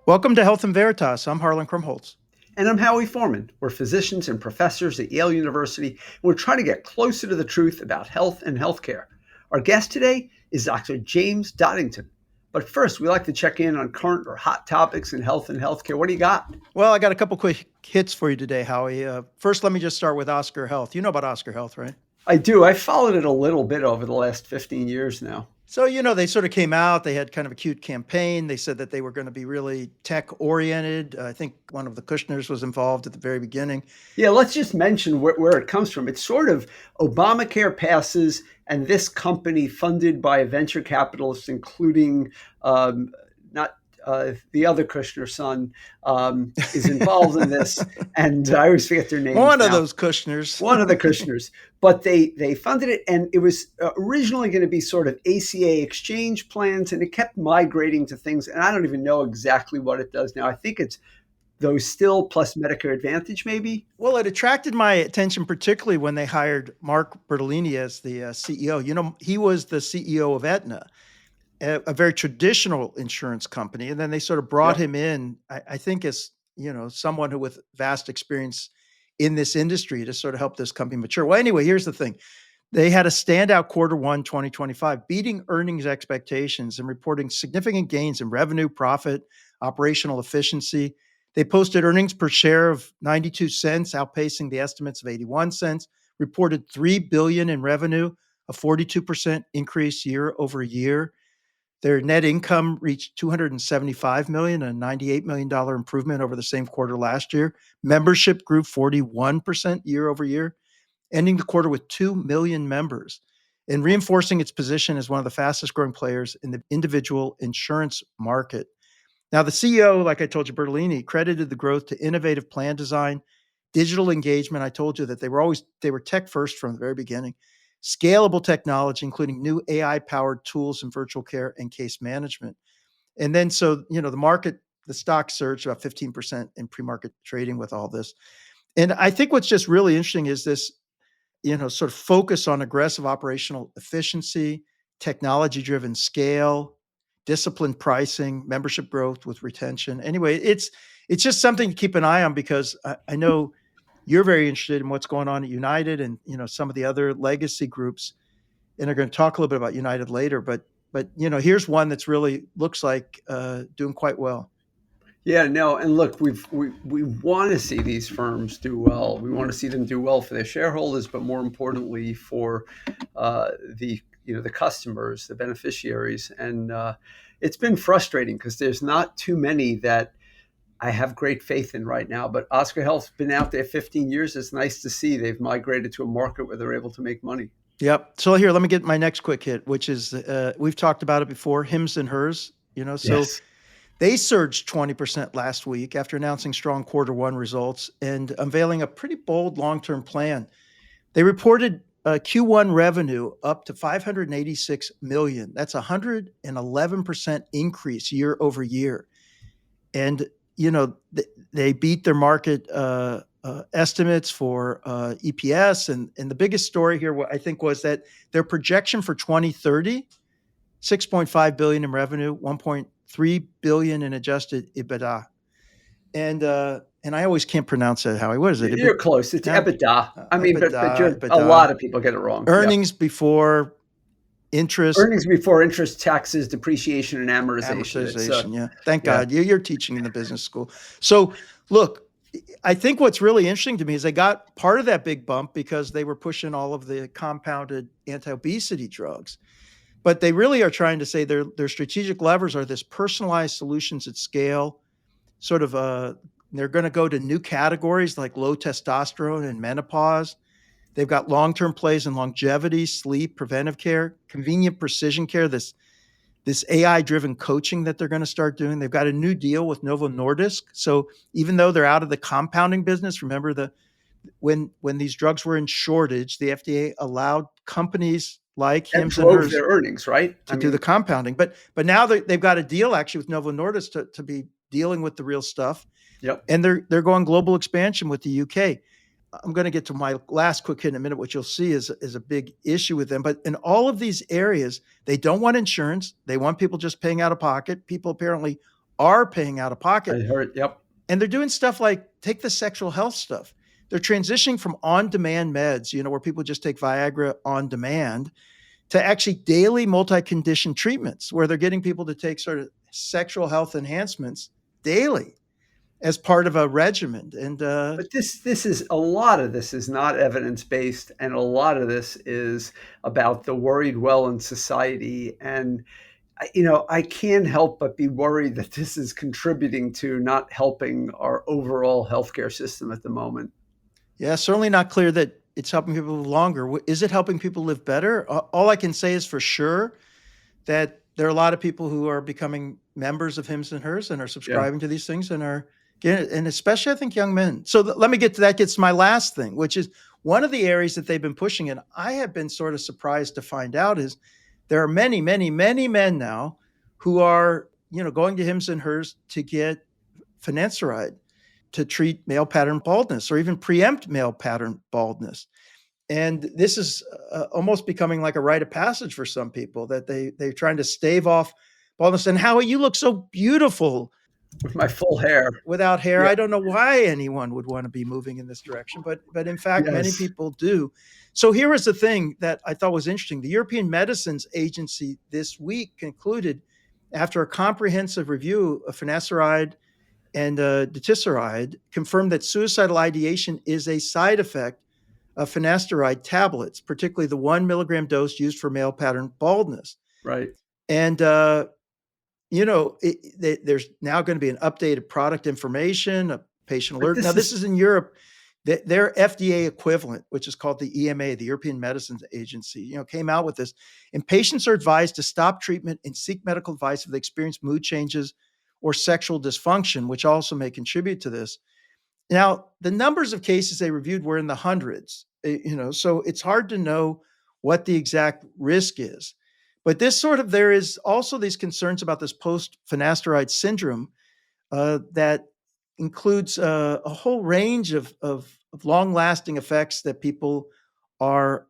Welcome to Health and Veritas. I'm Harlan Krumholtz. And I'm Howie Foreman. We're physicians and professors at Yale University, and we're trying to get closer to the truth about health and healthcare. Our guest today is Dr. James Dodington. But first, we like to check in on current or hot topics in health and healthcare. What do you got? Well, I got a couple quick hits for you today, Howie. First, let me just start with Oscar Health. You know about Oscar Health, right? I do. I followed it a little bit over the last 15 years now. So, they sort of came out. They had kind of a cute campaign. They said that they were going to be really tech-oriented. I think one of the Kushners was involved at the very beginning. Yeah, let's just mention where it comes from. It's sort of Obamacare passes, and this company funded by a venture capitalist, including not the other Kushner son, is involved in this. And I always forget their names. One of those Kushners. One of the Kushners. But they funded it, and it was originally going to be sort of ACA exchange plans, and it kept migrating to things. And I don't even know exactly what it does now. I think it's those still plus Medicare Advantage, maybe? Well, it attracted my attention, particularly when they hired Mark Bertolini as the CEO. He was the CEO of Aetna, a very traditional insurance company. And then they sort of brought him in, I think, as, someone who with vast experience in this industry to sort of help this company mature. Well, anyway, here's the thing. They had a standout Q1 2025, beating earnings expectations and reporting significant gains in revenue, profit, operational efficiency. They posted earnings per share of 92 cents, outpacing the estimates of 81 cents, reported $3 billion in revenue, a 42% increase year over year. Their net income reached $275 million, a $98 million improvement over the same quarter last year. Membership grew 41% year over year, ending the quarter with 2 million members and reinforcing its position as one of the fastest growing players in the individual insurance market. Now, the CEO, like I told you, Bertolini, credited the growth to innovative plan design, digital engagement. I told you that they were tech first from the very beginning. Scalable technology, including new AI-powered tools in virtual care and case management. And then, the stock surged about 15% in pre-market trading with all this. And I think what's just really interesting is this, sort of focus on aggressive operational efficiency, technology-driven scale, disciplined pricing, membership growth with retention. Anyway, it's just something to keep an eye on because I know you're very interested in what's going on at United and, some of the other legacy groups, and are going to talk a little bit about United later. But here's one that's really looks like doing quite well. Yeah, no, and look, we want to see these firms do well. We want to see them do well for their shareholders, but more importantly for the customers, the beneficiaries. And it's been frustrating because there's not too many that I have great faith in right now. But Oscar Health's been out there 15 years. It's nice to see they've migrated to a market where they're able to make money. Yep. So here, let me get my next quick hit, which is we've talked about it before, Hims and Hers. Yes. They surged 20% last week after announcing strong Q1 results and unveiling a pretty bold long-term plan. They reported Q1 revenue up to $586 million. That's a 111% increase year over year. And, they beat their market estimates for EPS. And the biggest story here, I think, was that their projection for 2030, $6.5 billion in revenue, $1.3 billion in adjusted EBITDA. And I always can't pronounce that, Howie. What is it? You're close. It's EBITDA. I mean, EBITDA, but a lot of people get it wrong. Earnings before interest. Earnings before interest, taxes, depreciation, and amortization. Yeah. Thank God. You're teaching in the business school. So, look, I think what's really interesting to me is they got part of that big bump because they were pushing all of the compounded anti-obesity drugs. But they really are trying to say their strategic levers are this personalized solutions at scale, sort of they're going to go to new categories like low testosterone and menopause. They've got long-term plays in longevity, sleep, preventive care, convenient precision care, this AI-driven coaching that they're going to start doing. They've got a new deal with Novo Nordisk. So even though they're out of the compounding business, remember when these drugs were in shortage, the FDA allowed companies like Hims and Hers their earnings, right? To do the compounding. But now they've got a deal actually with Novo Nordisk to be dealing with the real stuff. Yep. And they're going global expansion with the UK. I'm going to get to my last quick hit in a minute, which you'll see is a big issue with them. But in all of these areas, they don't want insurance. They want people just paying out of pocket. People apparently are paying out of I pocket. heard. Yep. And they're doing stuff like, take the sexual health stuff. They're transitioning from on-demand meds, where people just take Viagra on demand, to actually daily multi-condition treatments where they're getting people to take sort of sexual health enhancements daily as part of a regimen. And But this is a lot of this is not evidence based, and a lot of this is about the worried well in society. And I can't help but be worried that this is contributing to not helping our overall healthcare system at the moment. yeah, certainly not clear that it's helping people live longer. Is it helping people live better? All I can say is for sure that there are a lot of people who are becoming members of Hims and Hers and are Yeah. subscribing to these things and are getting it, and especially I think young men. So let me get to that. Gets to my last thing, which is one of the areas that they've been pushing, and I have been sort of surprised to find out is there are many, many, many men now who are going to Hims and Hers to get finasteride to treat male pattern baldness or even preempt male pattern baldness. And this is almost becoming like a rite of passage for some people that they're trying to stave off baldness. And Howie, you look so beautiful With my full hair. without hair. Yeah. I don't know why anyone would want to be moving in this direction, but in fact, many Yes. people do. So here is the thing that I thought was interesting. The European Medicines Agency this week concluded, after a comprehensive review of finasteride and ditiseride, confirmed that suicidal ideation is a side effect of finasteride tablets, particularly the 1 milligram dose used for male pattern baldness. Right. And, there's now going to be an updated product information, a patient But alert. Now, this is in Europe. Their FDA equivalent, which is called the EMA, the European Medicines Agency, came out with this. And patients are advised to stop treatment and seek medical advice if they experience mood changes or sexual dysfunction, which also may contribute to this. Now, the numbers of cases they reviewed were in the hundreds, so it's hard to know what the exact risk is. But there is also these concerns about this post-finasteride syndrome that includes a whole range of long-lasting effects that people are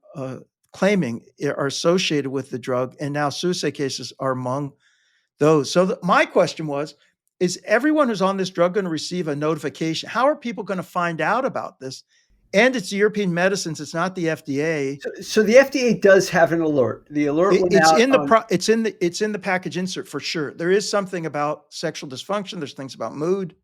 claiming are associated with the drug, and now suicide cases are among those. So my question was, is everyone who's on this drug going to receive a notification? How are people going to find out about this? And it's the European medicines. It's not the FDA. So the FDA does have an alert. The alert went It's out in the on it's in the package insert for sure. There is something about sexual dysfunction. There's things about mood.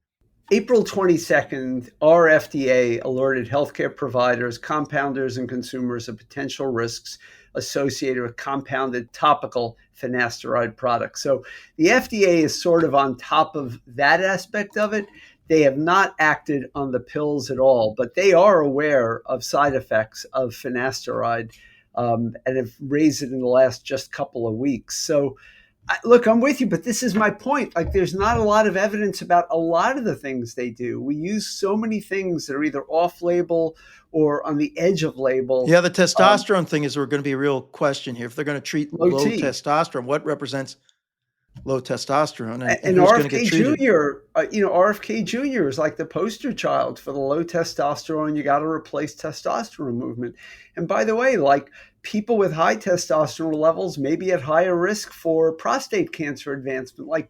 April 22nd. Our FDA alerted healthcare providers, compounders, and consumers of potential risks associated with compounded topical finasteride products. So the FDA is sort of on top of that aspect of it. They have not acted on the pills at all, but they are aware of side effects of finasteride, and have raised it in the last just couple of weeks. So look, I'm with you, but this is my point. Like, there's not a lot of evidence about a lot of the things they do. We use so many things that are either off label or on the edge of label. Yeah, the testosterone thing is going to be a real question here. If they're going to treat low T. testosterone, what represents low testosterone, And who's going to get RFK treated? Jr., RFK Jr. is like the poster child for the low testosterone. You got to replace testosterone movement. And by the way, like, people with high testosterone levels may be at higher risk for prostate cancer advancement. Like,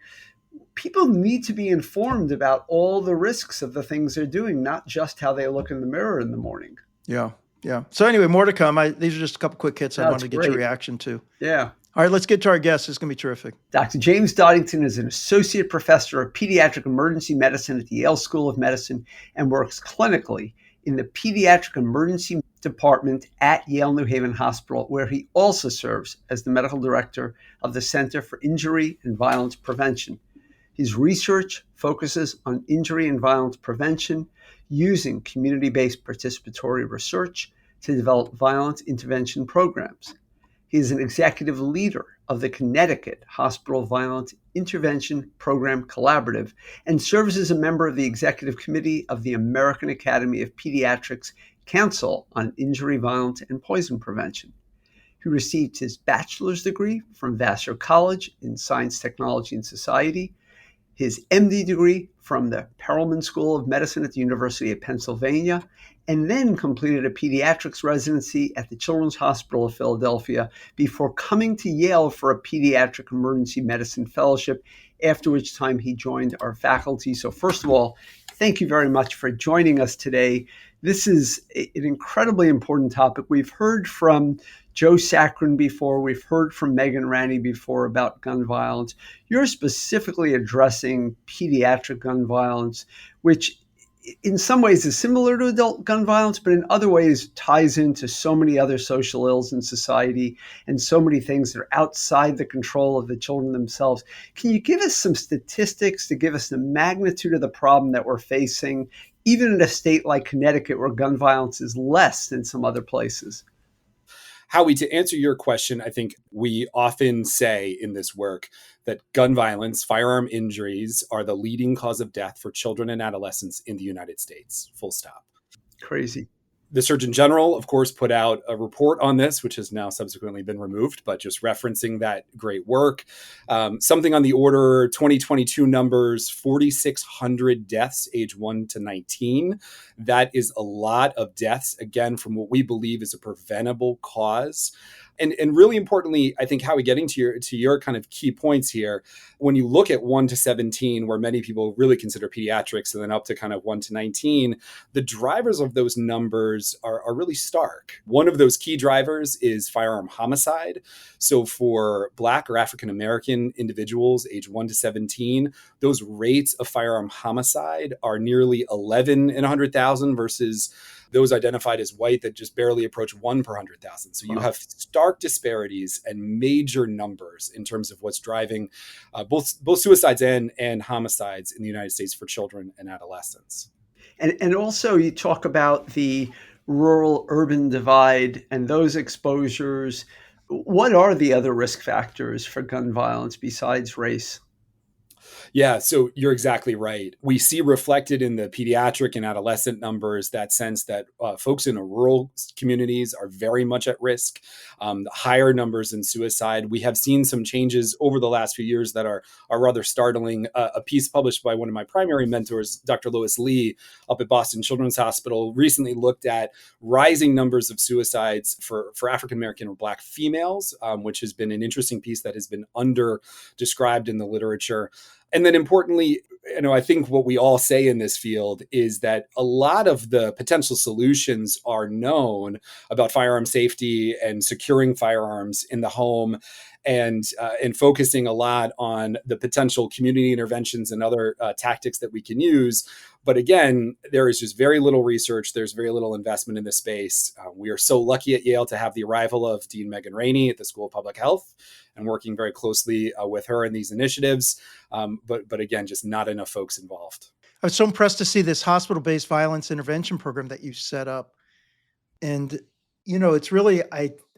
people need to be informed about all the risks of the things they're doing, not just how they look in the mirror in the morning. Yeah. So anyway, more to come. These are just a couple quick hits I wanted to get your great. reaction to. Yeah. All right, let's get to our guest. It's going to be terrific. Dr. James Dodington is an associate professor of pediatric emergency medicine at the Yale School of Medicine and works clinically in the pediatric emergency department at Yale New Haven Hospital, where he also serves as the medical director of the Center for Injury and Violence Prevention. His research focuses on injury and violence prevention using community-based participatory research to develop violence intervention programs. He is an executive leader of the Connecticut Hospital Violence Intervention Program Collaborative and serves as a member of the executive committee of the American Academy of Pediatrics Council on Injury, Violence, and Poison Prevention. He received his bachelor's degree from Vassar College in Science, Technology, and Society, his MD degree from the Perelman School of Medicine at the University of Pennsylvania, and then completed a pediatrics residency at the Children's Hospital of Philadelphia before coming to Yale for a pediatric emergency medicine fellowship, after which time he joined our faculty. So first of all, thank you very much for joining us today. This is an incredibly important topic. We've heard from Joe Saccharin before. We've heard from Megan Ranney before about gun violence. You're specifically addressing pediatric gun violence, which in some ways is similar to adult gun violence, but in other ways ties into so many other social ills in society and so many things that are outside the control of the children themselves. Can you give us some statistics to give us the magnitude of the problem that we're facing, even in a state like Connecticut where gun violence is less than some other places? Howie, to answer your question, I think we often say in this work that gun violence, firearm injuries, are the leading cause of death for children and adolescents in the United States. Full stop. Crazy. The Surgeon General, of course, put out a report on this, which has now subsequently been removed, but just referencing that great work. Something on the order 2022 numbers, 4,600 deaths age 1 to 19. That is a lot of deaths, again, from what we believe is a preventable cause. And really importantly, I think, Howie, getting to your kind of key points here, when you look at 1 to 17, where many people really consider pediatrics, and then up to kind of 1 to 19, the drivers of those numbers are really stark. One of those key drivers is firearm homicide. So for Black or African American individuals age 1 to 17, those rates of firearm homicide are nearly 11 in 100,000 versus those identified as white that just barely approach 1 per 100,000. So you have stark disparities and major numbers in terms of what's driving both suicides and homicides in the United States for children and adolescents. And also you talk about the rural-urban divide and those exposures. What are the other risk factors for gun violence besides race? Yeah, so you're exactly right. We see reflected in the pediatric and adolescent numbers that sense that folks in rural communities are very much at risk. Higher numbers in suicide. We have seen some changes over the last few years that are rather startling. A piece published by one of my primary mentors, Dr. Lois Lee, up at Boston Children's Hospital, recently looked at rising numbers of suicides for African American or Black females, which has been an interesting piece that has been under described in the literature. And then importantly, I think what we all say in this field is that a lot of the potential solutions are known about firearm safety and securing firearms in the home, and focusing a lot on the potential community interventions and other tactics that we can use. But again, there is just very little research. There's very little investment in this space. We are so lucky at Yale to have the arrival of Dean Megan Ranney at the School of Public Health and working very closely with her in these initiatives. But again, just not enough folks involved. I was so impressed to see this hospital-based violence intervention program that you set up. And, it's really,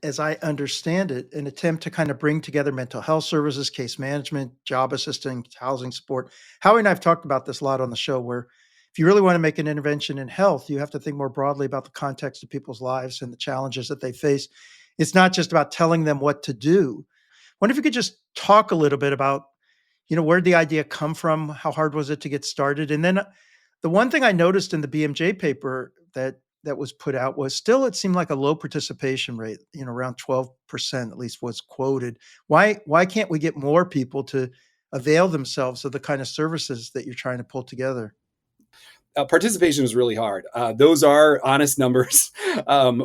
as I understand it, an attempt to kind of bring together mental health services, case management, job assistance, housing support. Howie and I have talked about this a lot on the show, where if you really want to make an intervention in health, you have to think more broadly about the context of people's lives and the challenges that they face. It's not just about telling them what to do. I wonder if you could just talk a little bit about, where did the idea come from? How hard was it to get started? And then the one thing I noticed in the BMJ paper that was put out was still, it seemed like a low participation rate, around 12% at least was quoted. Why can't we get more people to avail themselves of the kind of services that you're trying to pull together? Participation is really hard. Those are honest numbers.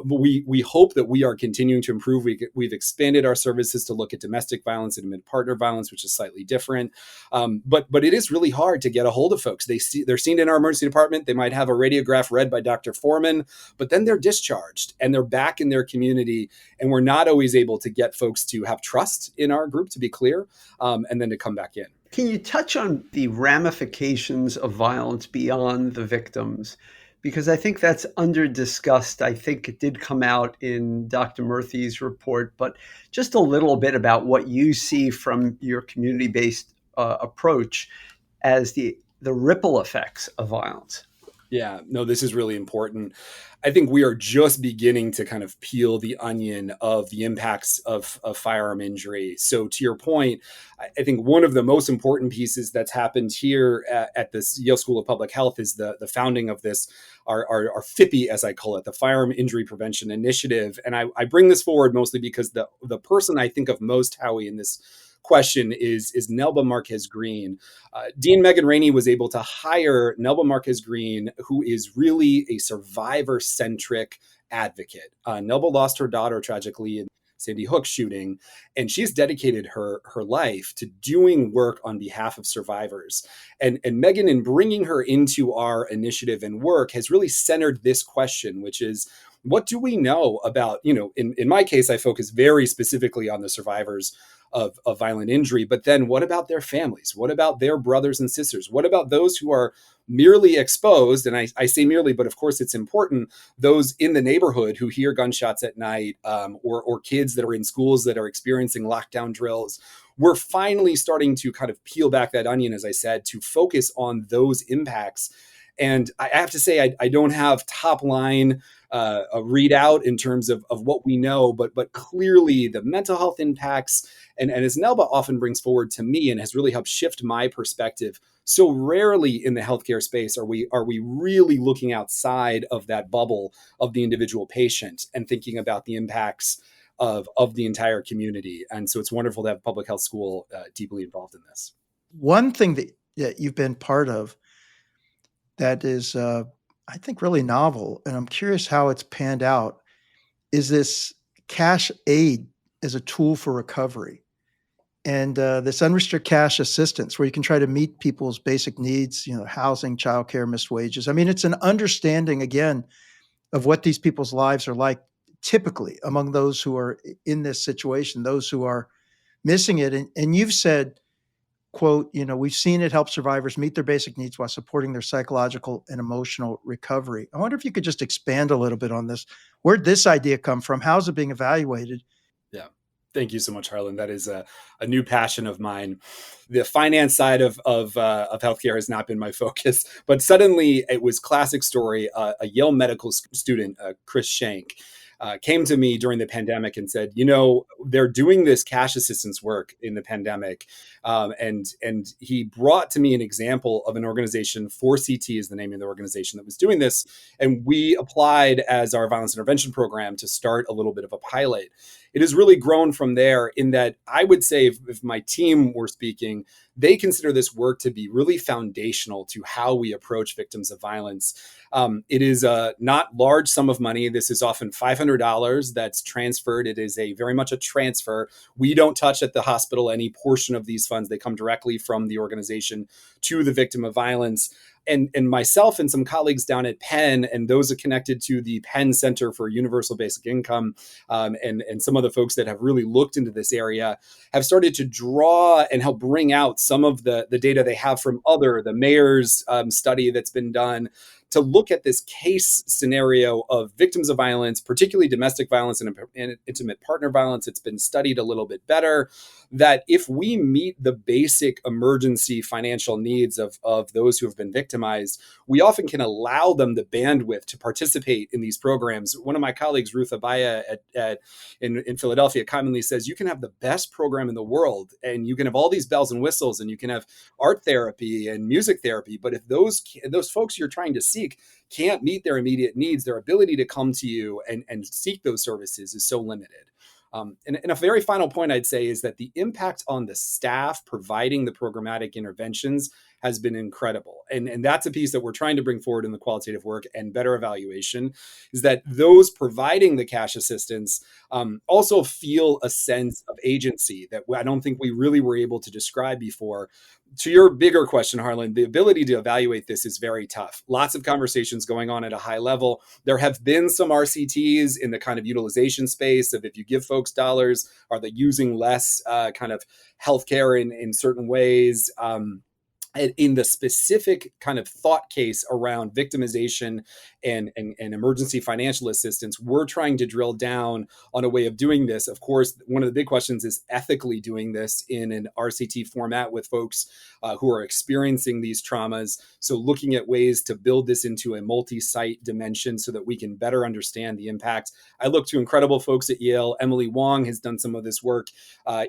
We hope that we are continuing to improve. We've expanded our services to look at domestic violence and mid-partner violence, which is slightly different. But it is really hard to get a hold of folks. They're seen in our emergency department. They might have a radiograph read by Dr. Foreman, but then they're discharged and they're back in their community. And we're not always able to get folks to have trust in our group, to be clear, and then to come back in. Can you touch on the ramifications of violence beyond the victims? Because I think that's under discussed. I think it did come out in Dr. Murthy's report, but just a little bit about what you see from your community-based approach as the ripple effects of violence. Yeah, no, this is really important. I think we are just beginning to kind of peel the onion of the impacts of firearm injury. So, to your point, I think one of the most important pieces that's happened here at this Yale School of Public Health is the founding of this, our FIPI, as I call it, the Firearm Injury Prevention Initiative. And I bring this forward mostly because the person I think of most, Howie, in this question is Nelba Marquez Green. Dean Megan Rainey was able to hire Nelba Marquez Green, who is really a survivor-centric advocate. Nelba lost her daughter tragically in Sandy Hook shooting, and she's dedicated her life to doing work on behalf of survivors. And Megan, in bringing her into our initiative and work, has really centered this question, which is, what do we know about, in my case, I focus very specifically on the survivors of violent injury, but then what about their families? What about their brothers and sisters? What about those who are merely exposed? And I say merely, but of course it's important, those in the neighborhood who hear gunshots at night, or kids that are in schools that are experiencing lockdown drills. We're finally starting to kind of peel back that onion, as I said, to focus on those impacts. And I have to say, I don't have top line a readout in terms of what we know, but clearly the mental health impacts, and as Nelba often brings forward to me and has really helped shift my perspective, so rarely in the healthcare space are we really looking outside of that bubble of the individual patient and thinking about the impacts of the entire community. And so it's wonderful to have public health school deeply involved in this. One thing that you've been part of that is, I think, really novel, and I'm curious how it's panned out, is this cash aid as a tool for recovery. And this unrestricted cash assistance where you can try to meet people's basic needs, housing, childcare, missed wages. I mean, it's an understanding, again, of what these people's lives are like, typically among those who are in this situation, those who are missing it. And you've said, quote, we've seen it help survivors meet their basic needs while supporting their psychological and emotional recovery. I wonder if you could just expand a little bit on this. Where'd this idea come from? How's it being evaluated? Yeah. Thank you so much, Harlan. That is a new passion of mine. The finance side of healthcare has not been my focus, but suddenly it was classic story. A Yale medical student, Chris Shank, came to me during the pandemic and said, they're doing this cash assistance work in the pandemic. And he brought to me an example of an organization, 4CT is the name of the organization that was doing this. And we applied as our violence intervention program to start a little bit of a pilot. It has really grown from there, in that I would say, if my team were speaking, they consider this work to be really foundational to how we approach victims of violence. It is a not large sum of money. This is often $500 that's transferred. It is very much a transfer. We don't touch at the hospital any portion of these funds. They come directly from the organization to the victim of violence. And myself and some colleagues down at Penn, and those are connected to the Penn Center for Universal Basic Income, and some of the folks that have really looked into this area, have started to draw and help bring out some of the data they have from the mayor's study that's been done, to look at this case scenario of victims of violence, particularly domestic violence and intimate partner violence. It's been studied a little bit better, that if we meet the basic emergency financial needs of those who have been victimized, we often can allow them the bandwidth to participate in these programs. One of my colleagues, Ruth Abaya in Philadelphia, commonly says, you can have the best program in the world, and you can have all these bells and whistles, and you can have art therapy and music therapy. But if those folks you're trying to seek can't meet their immediate needs, their ability to come to you and seek those services is so limited. And a very final point I'd say is that the impact on the staff providing the programmatic interventions has been incredible. And that's a piece that we're trying to bring forward in the qualitative work and better evaluation, is that those providing the cash assistance also feel a sense of agency that I don't think we really were able to describe before. To your bigger question, Harlan, the ability to evaluate this is very tough. Lots of conversations going on at a high level. There have been some RCTs in the kind of utilization space of, if you give folks dollars, are they using less kind of healthcare in certain ways? in the specific kind of thought case around victimization and emergency financial assistance, we're trying to drill down on a way of doing this. Of course, one of the big questions is ethically doing this in an RCT format with folks who are experiencing these traumas. So looking at ways to build this into a multi-site dimension so that we can better understand the impact. I look to incredible folks at Yale. Emily Wong has done some of this work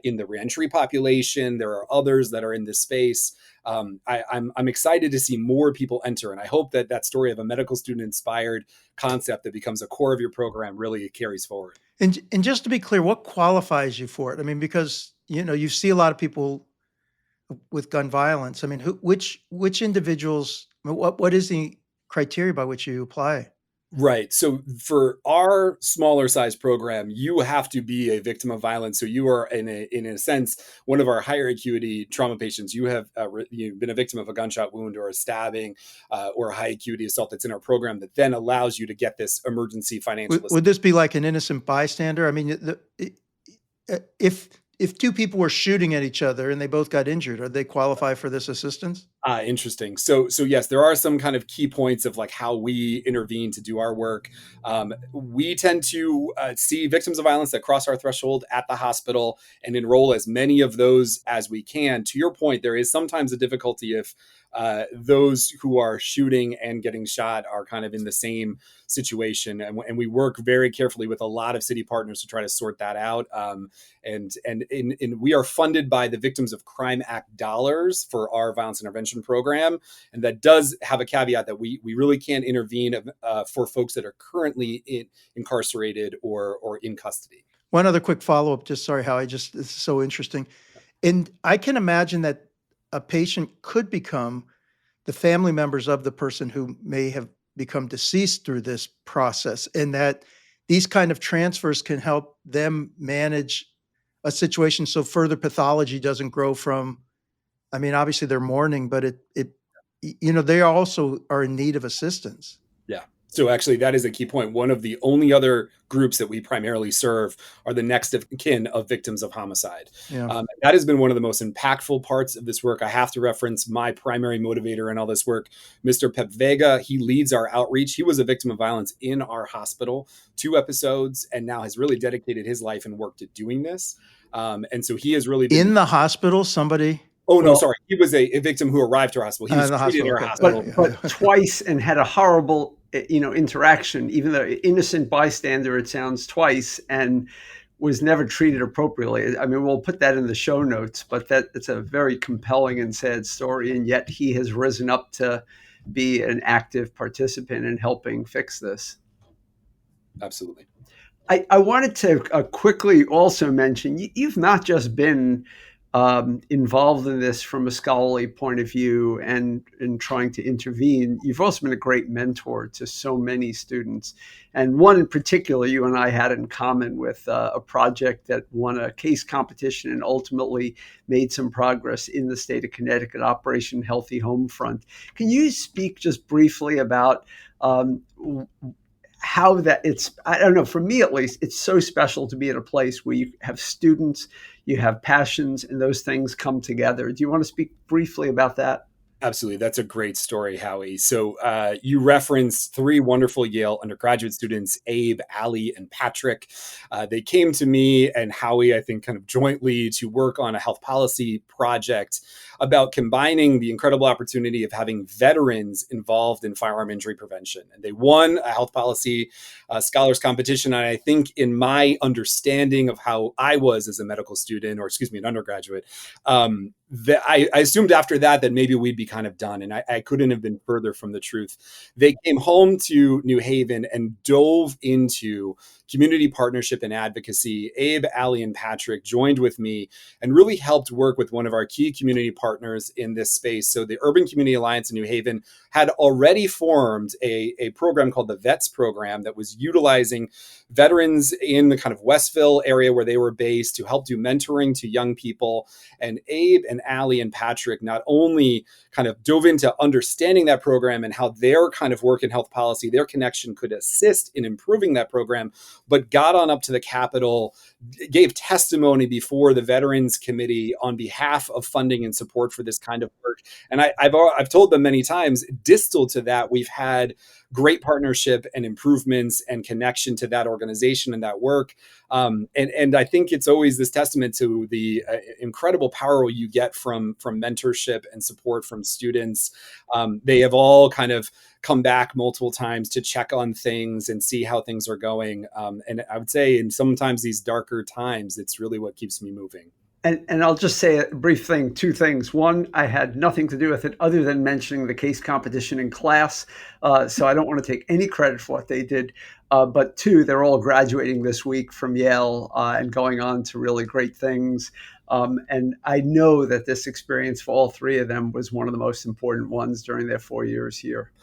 in the reentry population. There are others that are in this space. I'm excited to see more people enter. And I hope that that story of a medical student inspired concept that becomes a core of your program really carries forward. And just to be clear, what qualifies you for it? I mean, because, you see a lot of people with gun violence. I mean, which individuals, what is the criteria by which you apply? Right. So for our smaller size program, you have to be a victim of violence. So you are in a sense, one of our higher acuity trauma patients. You have you've been a victim of a gunshot wound or a stabbing or a high acuity assault that's in our program that then allows you to get this emergency financial assistance. Would this be like an innocent bystander? I mean, if two people were shooting at each other and they both got injured, are they qualify for this assistance? Interesting. So yes, there are some kind of key points of like how we intervene to do our work. We tend to see victims of violence that cross our threshold at the hospital and enroll as many of those as we can. To your point, there is sometimes a difficulty if those who are shooting and getting shot are kind of in the same situation. And we work very carefully with a lot of city partners to try to sort that out. And we are funded by the Victims of Crime Act dollars for our violence intervention program. And that does have a caveat that we really can't intervene for folks that are currently incarcerated or in custody. One other quick follow-up, just sorry, Howie, this is so interesting. And I can imagine that a patient could become the family members of the person who may have become deceased through this process, and that these kind of transfers can help them manage a situation so further pathology doesn't grow from, I mean, obviously they're mourning, but they also are in need of assistance. Yeah. So actually, that is a key point. One of the only other groups that we primarily serve are the next of kin of victims of homicide. Yeah. That has been one of the most impactful parts of this work. I have to reference my primary motivator in all this work, Mr. Pep Vega. He leads our outreach. He was a victim of violence in our hospital, 2 episodes, and now has really dedicated his life and work to doing this. And so he has really been in the hospital. Somebody. Oh, no, sorry. He was a victim who arrived to our hospital. He was treated in our hospital. But twice, and had a horrible, interaction, even though innocent bystander, it sounds, twice, and was never treated appropriately. I mean, we'll put that in the show notes, but it's a very compelling and sad story. And yet he has risen up to be an active participant in helping fix this. Absolutely. I wanted to quickly also mention, you've not just been involved in this from a scholarly point of view and in trying to intervene, you've also been a great mentor to so many students. And one in particular, you and I had in common with a project that won a case competition and ultimately made some progress in the state of Connecticut, Operation Healthy Home Front. Can you speak just briefly about how that I don't know, for me at least, it's so special to be at a place where you have students, you have passions, and those things come together. Do you want to speak briefly about that? Absolutely. That's a great story, Howie. So you referenced 3 wonderful Yale undergraduate students, Abe, Allie, and Patrick. They came to me and Howie, I think, kind of jointly to work on a health policy project about combining the incredible opportunity of having veterans involved in firearm injury prevention. And they won a health policy scholars competition. And I think in my understanding of how I was as a medical student, or excuse me, an undergraduate, I assumed after that maybe we'd be kind of done. And I couldn't have been further from the truth. They came home to New Haven and dove into community partnership and advocacy. Abe, Allie, and Patrick joined with me and really helped work with one of our key community partners in this space. So the Urban Community Alliance in New Haven had already formed a program called the VETS program that was utilizing veterans in the kind of Westville area where they were based to help do mentoring to young people. And Abe and Allie and Patrick not only kind of dove into understanding that program and how their kind of work in health policy, their connection could assist in improving that program, but got on up to the Capitol, gave testimony before the Veterans Committee on behalf of funding and support for this kind of work. work. And I've told them many times, distal to that, we've had great partnership and improvements and connection to that organization and that work. And I think it's always this testament to the incredible power you get from mentorship and support from students. They have all kind of come back multiple times to check on things and see how things are going. And I would say in sometimes these darker times, it's really what keeps me moving. And I'll just say a brief thing, two things. One, I had nothing to do with it other than mentioning the case competition in class. So I don't want to take any credit for what they did. But two, they're all graduating this week from Yale and going on to really great things. And I know that this experience for all three of them was one of the most important ones during their 4 years here.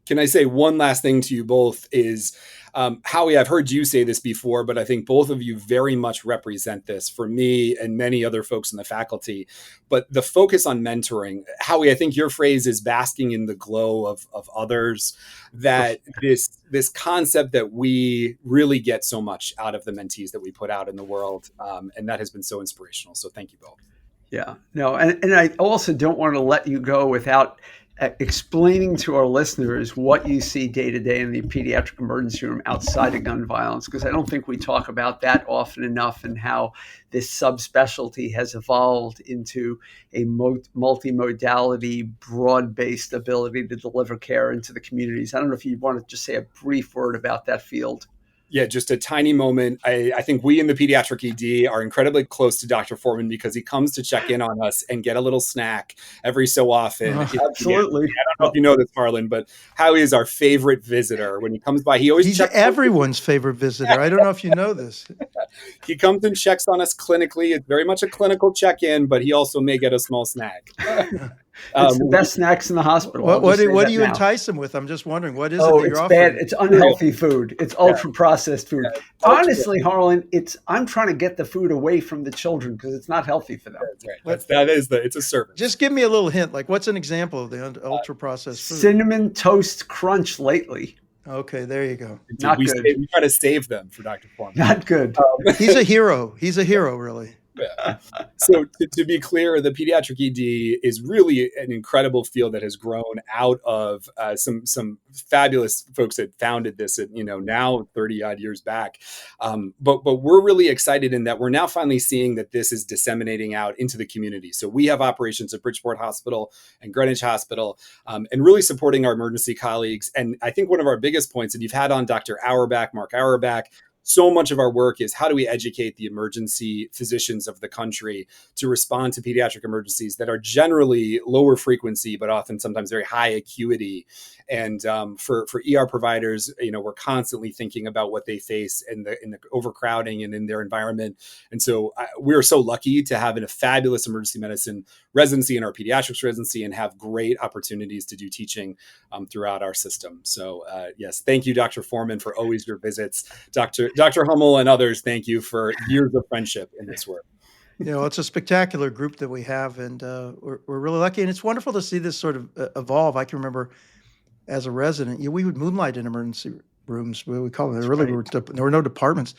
Can I say one last thing to you both is, Howie, I've heard you say this before, but I think both of you very much represent this for me and many other folks in the faculty. But the focus on mentoring, Howie, I think your phrase is basking in the glow of others, that this concept that we really get so much out of the mentees that we put out in the world. And that has been so inspirational. So thank you both. Yeah, no, and I also don't want to let you go without explaining to our listeners what you see day to day in the pediatric emergency room outside of gun violence, because I don't think we talk about that often enough, and how this subspecialty has evolved into a multimodality, broad-based ability to deliver care into the communities. I don't know if you want to just say a brief word about that field. Yeah, just a tiny moment. I think we in the pediatric ED are incredibly close to Dr. Foreman because he comes to check in on us and get a little snack every so often. Absolutely. I don't know if you know this, Harlan, but Howie is our favorite visitor. When he comes by, he's checks everyone's favorite visitor. I don't know if you know this. He comes and checks on us clinically. It's very much a clinical check-in, but he also may get a small snack. It's the best snacks in the hospital. What do you entice them with? I'm just wondering, what is it that you're it's offering? bad. It's unhealthy food. It's ultra processed food. Yeah. Honestly, Harlan, I'm trying to get the food away from the children because it's not healthy for them. That's right. It's a service. Just give me a little hint. Like, what's an example of the ultra processed food? Cinnamon Toast Crunch lately. Okay, there you go. Not good. We try to save them for Dr. Foreman. Not good. He's a hero. He's a hero, really. Yeah. So to be clear, the pediatric ED is really an incredible field that has grown out of some fabulous folks that founded this at, now 30 odd years back. But we're really excited in that we're now finally seeing that this is disseminating out into the community. So we have operations at Bridgeport Hospital and Greenwich Hospital, and really supporting our emergency colleagues. And I think one of our biggest points, and you've had on Dr. Mark Auerbach, so much of our work is how do we educate the emergency physicians of the country to respond to pediatric emergencies that are generally lower frequency, but often sometimes very high acuity. And for ER providers, we're constantly thinking about what they face in the overcrowding and in their environment. And so we're so lucky to have a fabulous emergency medicine residency in our pediatrics residency and have great opportunities to do teaching throughout our system. So yes, thank you, Dr. Foreman, for always your visits. Dr. Hummel and others, thank you for years of friendship in this work. It's a spectacular group that we have, and we're really lucky. And it's wonderful to see this sort of evolve. I can remember as a resident, we would moonlight in emergency rooms. We call them. There were no departments.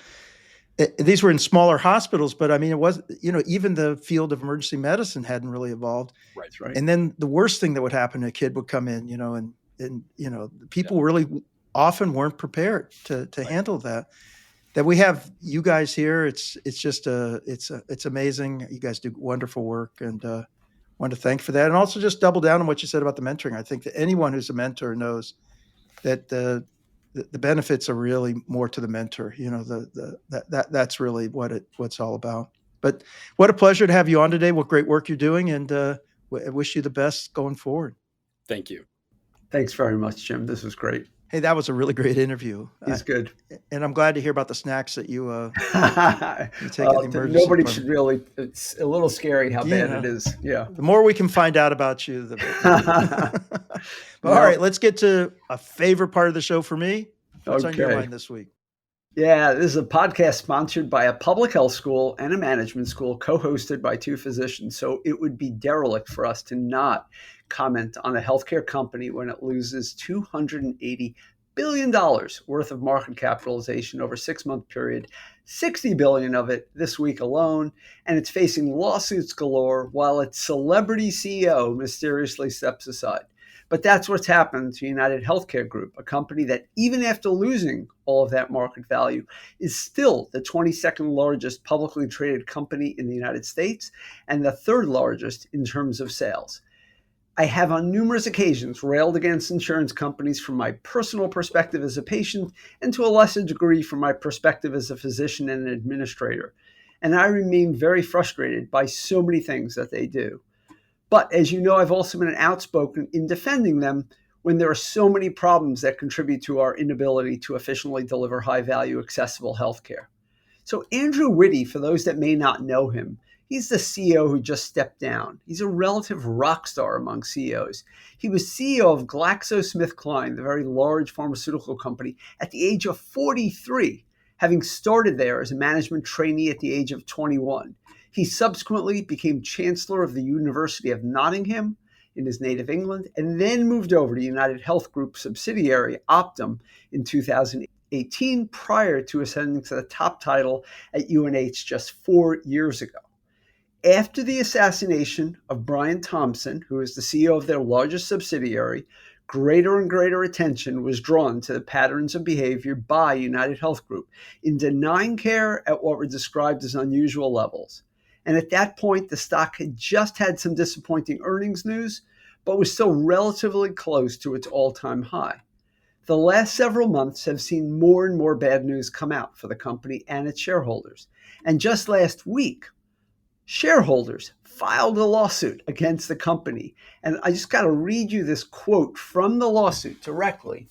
These were in smaller hospitals, but I mean, it was, even the field of emergency medicine hadn't really evolved. Right. And then the worst thing that would happen, a kid would come in, and people really often weren't prepared to handle that. That we have you guys here, it's just it's amazing. You guys do wonderful work, and want to thank for that. And also just double down on what you said about the mentoring. I think that anyone who's a mentor knows that the benefits are really more to the mentor. That's really what's all about. But what a pleasure to have you on today. What great work you're doing, and I wish you the best going forward. Thank you. Thanks very much, Jim. This was great. Hey, that was a really great interview. He's good. And I'm glad to hear about the snacks that you take at the emergency Nobody department. should really, it's a little scary how bad it is. Yeah. The more we can find out about you, the better. All right, let's get to a favorite part of the show for me. What's on your mind this week? Yeah, this is a podcast sponsored by a public health school and a management school, co-hosted by two physicians. So it would be derelict for us to not comment on a healthcare company when it loses $280 billion worth of market capitalization over a 6-month period, 60 billion of it this week alone, and it's facing lawsuits galore while its celebrity CEO mysteriously steps aside. But that's what's happened to UnitedHealthcare Group, a company that even after losing all of that market value is still the 22nd largest publicly traded company in the United States and the third largest in terms of sales. I have on numerous occasions railed against insurance companies from my personal perspective as a patient and to a lesser degree from my perspective as a physician and an administrator. And I remain very frustrated by so many things that they do. But as you know, I've also been outspoken in defending them when there are so many problems that contribute to our inability to efficiently deliver high-value, accessible healthcare. So Andrew Whitty, for those that may not know him, he's the CEO who just stepped down. He's a relative rock star among CEOs. He was CEO of GlaxoSmithKline, the very large pharmaceutical company, at the age of 43, having started there as a management trainee at the age of 21. He subsequently became Chancellor of the University of Nottingham in his native England, and then moved over to United Health Group subsidiary Optum in 2018, prior to ascending to the top title at UNH just 4 years ago. After the assassination of Brian Thompson, who is the CEO of their largest subsidiary, greater and greater attention was drawn to the patterns of behavior by United Health Group in denying care at what were described as unusual levels. And at that point, the stock had just had some disappointing earnings news, but was still relatively close to its all-time high. The last several months have seen more and more bad news come out for the company and its shareholders. And just last week, shareholders filed a lawsuit against the company. And I just got to read you this quote from the lawsuit directly.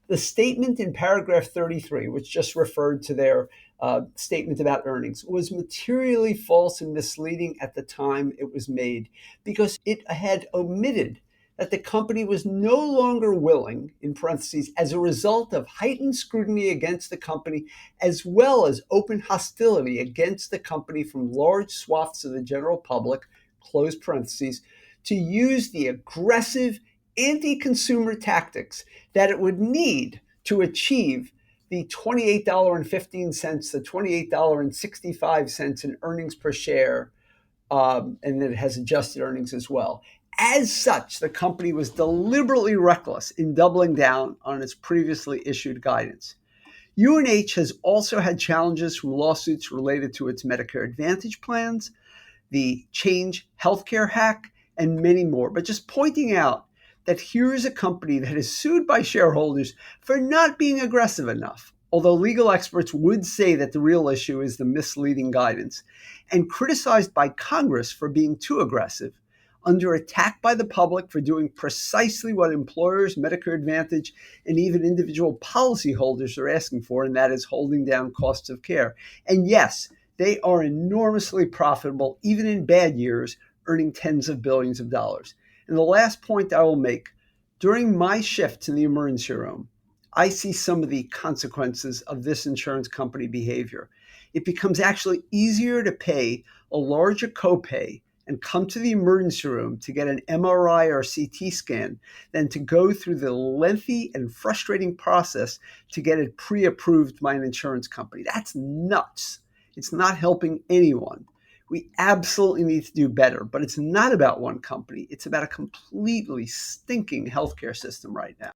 The statement in paragraph 33, which just referred to their statement about earnings, was materially false and misleading at the time it was made because it had omitted that the company was no longer willing, in parentheses, as a result of heightened scrutiny against the company, as well as open hostility against the company from large swaths of the general public, close parentheses, to use the aggressive anti-consumer tactics that it would need to achieve the $28.15 to $28.65 in earnings per share, and then it has adjusted earnings as well. As such, the company was deliberately reckless in doubling down on its previously issued guidance. UNH has also had challenges from lawsuits related to its Medicare Advantage plans, the Change Healthcare hack, and many more. But just pointing out that here is a company that is sued by shareholders for not being aggressive enough, although legal experts would say that the real issue is the misleading guidance, and criticized by Congress for being too aggressive, under attack by the public for doing precisely what employers, Medicare Advantage, and even individual policyholders are asking for, and that is holding down costs of care. And yes, they are enormously profitable, even in bad years, earning tens of billions of dollars. And the last point I will make, during my shifts in the emergency room, I see some of the consequences of this insurance company behavior. It becomes actually easier to pay a larger copay and come to the emergency room to get an MRI or CT scan than to go through the lengthy and frustrating process to get it pre-approved by an insurance company. That's nuts. It's not helping anyone. We absolutely need to do better, but it's not about one company. It's about a completely stinking healthcare system right now.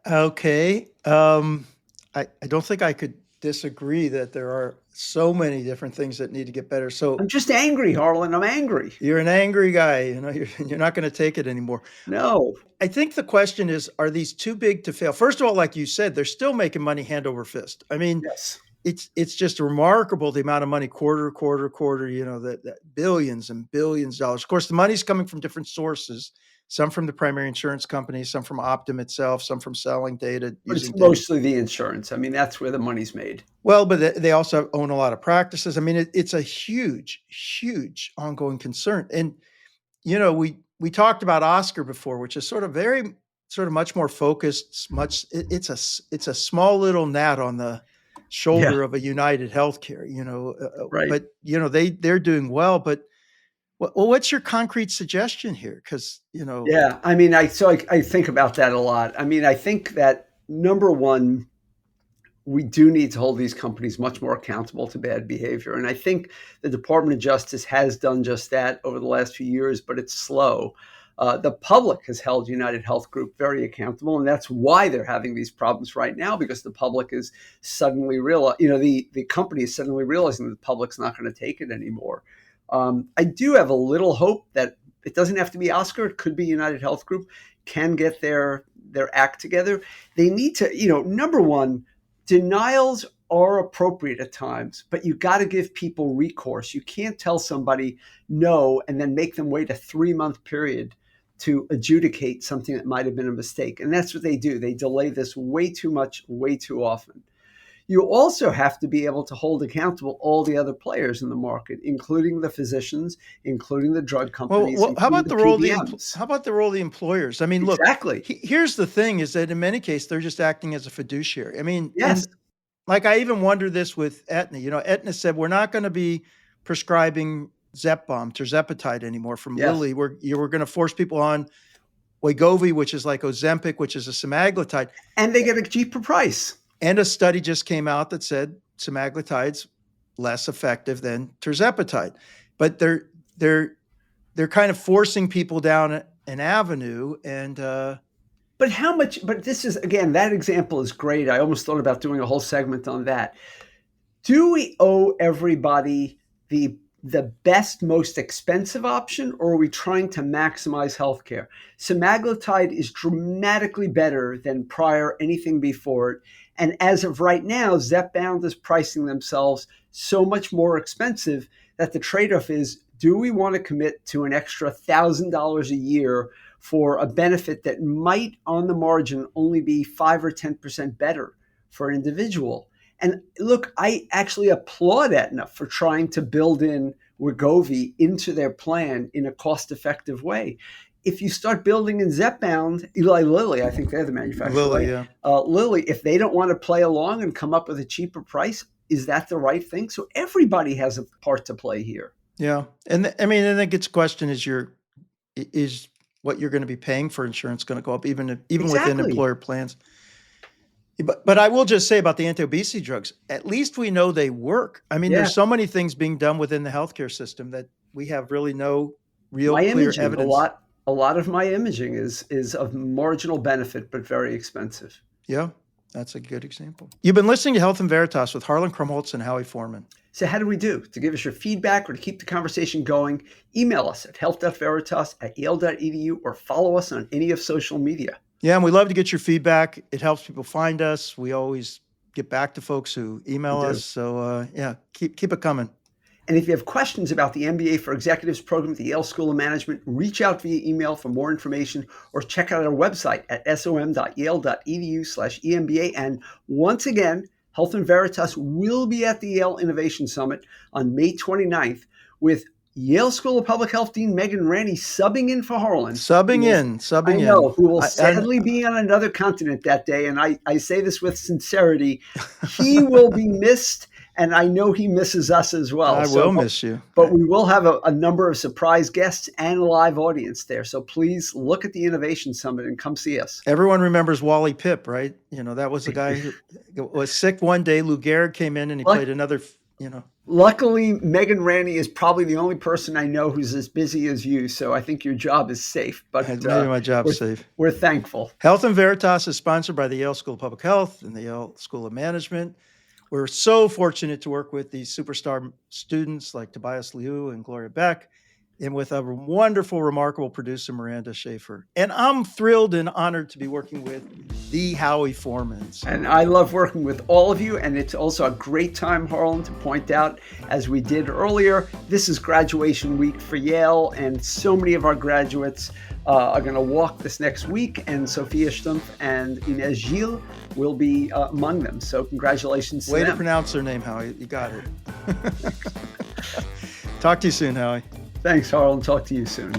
Okay. I don't think I could disagree that there are so many different things that need to get better. So I'm just angry, Harlan. I'm angry. you're an angry guy. You're not going to take it anymore. No. I think the question is, are these too big to fail? First of all, like you said, they're still making money hand over fist. I mean, Yes. it's just remarkable the amount of money quarter, that billions and billions of dollars. Of course, the money's coming from different sources, some from the primary insurance companies, some from Optum itself, some from selling data. But it's using data. mostly the insurance. I mean, that's where the money's made. Well, but they also own a lot of practices. I mean, it's a huge, huge ongoing concern. And, we talked about Oscar before, which is sort of much more focused, it's a small little gnat on the shoulder of a UnitedHealthcare, Right. but, they're doing well, but Well, what's your concrete suggestion here? Because, Yeah, I mean, I think about that a lot. I mean, I think that number one, we do need to hold these companies much more accountable to bad behavior. And I think the Department of Justice has done just that over the last few years, but it's slow. The public has held United Health Group very accountable, and that's why they're having these problems right now, because the public is suddenly the company is suddenly realizing that the public's not going to take it anymore. I do have a little hope that it doesn't have to be Oscar. It could be United Health Group can get their act together. They need to, number one, denials are appropriate at times, but you got to give people recourse. You can't tell somebody no and then make them wait a 3-month period to adjudicate something that might have been a mistake. And that's what they do. They delay this way too much, way too often. You also have to be able to hold accountable all the other players in the market, including the physicians, including the drug companies. Well, how about the role of PBMs. the employers? I mean, look, Exactly. Here's the thing: is that in many cases they're just acting as a fiduciary. I mean, Yes. and like I even wonder this with Aetna. Aetna said we're not going to be prescribing Zepbound, tirzepatide anymore from Yes. Lilly. We're going to force people on Wegovy, which is like Ozempic, which is a semaglutide, And they get a cheaper price. and a study just came out that said semaglutide's less effective than tirzepatide. But they're kind of forcing people down an avenue, and But how much? But this is, again, that example is great. I almost thought about doing a whole segment on that. Do we owe everybody the best, most expensive option, or are we trying to maximize healthcare? Semaglutide is dramatically better than prior anything before it. And as of right now, Zepbound is pricing themselves so much more expensive that the trade-off is, do we want to commit to an extra $1,000 a year for a benefit that might on the margin only be 5 or 10% better for an individual? And look, I actually applaud Aetna for trying to build in Wegovy into their plan in a cost-effective way. If you start building in Zepbound, Eli Lilly, I think they're the manufacturer. Lilly, right? yeah. Lilly, if they don't want to play along and come up with a cheaper price, is that the right thing? So everybody has a part to play here. Yeah. And I mean, I think it's a question is what you're going to be paying for insurance going to go up even within Exactly. employer plans. But I will just say about the anti-obesity drugs, at least we know they work. I mean, Yeah. there's so many things being done within the healthcare system that we have really no real My clear imaging, evidence. a lot of my imaging is of marginal benefit, but very expensive. Yeah, that's a good example. You've been listening to Health and Veritas with Harlan Krumholtz and Howie Foreman. So how do we do? To give us your feedback or to keep the conversation going, email us at health.veritas@yale.edu or follow us on any of social media. Yeah, and we love to get your feedback. It helps people find us. We always get back to folks who email us. So yeah, keep it coming. And if you have questions about the MBA for Executives program at the Yale School of Management, reach out via email for more information or check out our website at som.yale.edu/EMBA. And once again, Health and Veritas will be at the Yale Innovation Summit on May 29th with Yale School of Public Health Dean Megan Ranney subbing in for Harlan. Subbing in. I know, who will sadly be on another continent that day. And I say this with sincerity. He will be missed, and I know he misses us as well. I will miss you. But we will have a number of surprise guests and a live audience there. So please look at the Innovation Summit and come see us. Everyone remembers Wally Pipp, right? That was the guy who was sick one day. Lou Gehrig came in and he played another, Luckily, Megan Ranney is probably the only person I know who's as busy as you. So I think your job is safe. But maybe my job's safe. We're thankful. Health and Veritas is sponsored by the Yale School of Public Health and the Yale School of Management. We're so fortunate to work with these superstar students like Tobias Liu and Gloria Beck, and with a wonderful, remarkable producer, Miranda Schaefer. And I'm thrilled and honored to be working with the Howie Foreman. And I love working with all of you. And it's also a great time, Harlan, to point out, as we did earlier, this is graduation week for Yale. And so many of our graduates are going to walk this next week. And Sophia Stumpf and Inez Gilles will be among them. So congratulations to them. Way to pronounce their name, Howie. You got it. Talk to you soon, Howie. Thanks, Harlan. Talk to you soon.